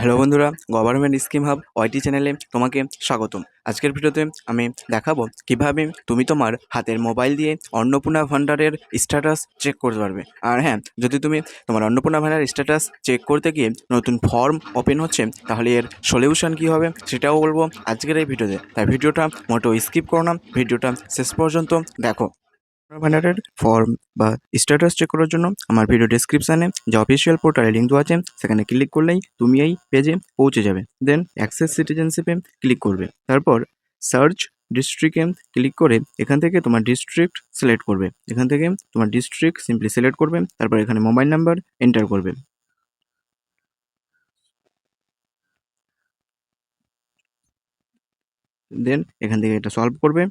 Hello বন্ধুরা, government scheme hub ওয়াইটি চ্যানেলে তোমাকে স্বাগতম। আজকের ভিডিওতে আমি দেখাবো কিভাবে তুমি তোমার হাতের মোবাইল দিয়ে অন্নপূর্ণা ভান্ডারের স্ট্যাটাস চেক করতে পারবে। আর হ্যাঁ, যদি তুমি তোমার অন্নপূর্ণা ভান্ডারের স্ট্যাটাস চেক করতে গিয়ে নতুন ফর্ম ওপেন হচ্ছে, তাহলে এর সলিউশন কী হবে সেটাও বলবো আজকের এই ভিডিওতে। তাই ভিডিওটা মোটেও স্কিপ করো না, ভিডিওটা শেষ পর্যন্ত দেখো। ভান্ডারের ফর্ম বা স্ট্যাটাস চেক করার জন্য আমার ভিডিও ডেসক্রিপশানে যে অফিসিয়াল পোর্টালে লিঙ্ক দেওয়া আছে সেখানে ক্লিক করলেই তুমি এই পেজে পৌঁছে যাবে। দেন অ্যাক্সেস সিটিজেনশিপে ক্লিক করবে, তারপর সার্চ ডিস্ট্রিক্টে ক্লিক করে এখান থেকে তোমার ডিস্ট্রিক্ট সিলেক্ট করবে। এখান থেকে তোমার ডিস্ট্রিক্ট সিম্পলি সিলেক্ট করবে, তারপর এখানে মোবাইল নাম্বার এন্টার করবে। দেন এখান থেকে এটা সলভ করবে।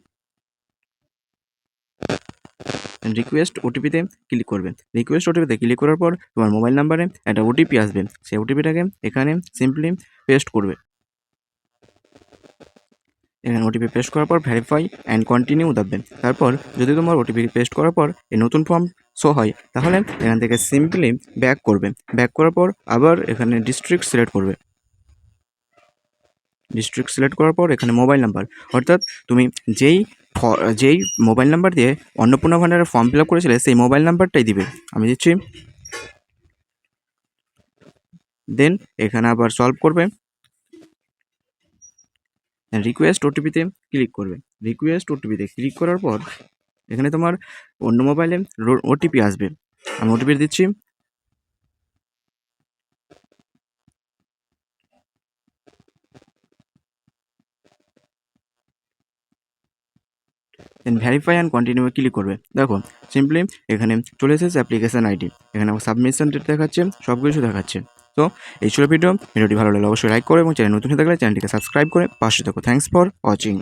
রিকোয়েস্ট ওটিপিতে ক্লিক করবে। রিকোয়েস্ট ওটিপিতে ক্লিক করার পর তোমার মোবাইল নাম্বারে একটা ওটিপি আসবে, সেই ওটিপিটাকে এখানে সিম্পলি পেস্ট করবে। এখানে ওটিপি পেস্ট করার পর ভেরিফাই অ্যান্ড কন্টিনিউ দাববে। তারপর যদি তোমার ওটিপি পেস্ট করার পর এই নতুন ফর্ম শো হয়, তাহলে এখান থেকে সিম্পলি ব্যাক করবে। ব্যাক করার পর আবার এখানে ডিস্ট্রিক্ট সিলেক্ট করবে। ডিস্ট্রিক্ট সিলেক্ট করার পর এখানে মোবাইল নাম্বার, অর্থাৎ তুমি যেই মোবাইল নাম্বার দিয়ে অন্নপূর্ণা ভান্ডারের ফর্ম ফিল আপ করেছিলে সেই মোবাইল নাম্বারটাই দিবে। আমি দিচ্ছি। দেন এখানে আবার সলভ করবে। রিকোয়েস্ট ওটিপিতে ক্লিক করবে। রিকোয়েস্ট ওটিপিতে ক্লিক করার পর এখানে তোমার অন্য মোবাইলে ওটিপি আসবে। আমি ওটিপি দিচ্ছি। Then verify and continue click করবে। দেখো সিম্পলি এখানে চলে এসেছে অ্যাপ্লিকেশান আইডি, এখানে আমার সাবমিশন ডেট দেখাচ্ছে, সব কিছু দেখাচ্ছে। তো এই ছিল ভিডিওটি ভালো লাগলে অবশ্যই লাইক করো এবং চ্যানেল নতুন হয়ে থাকলে চ্যানেলটিকে সাবস্ক্রাইব করে পাশে থাকো। Thanks for watching.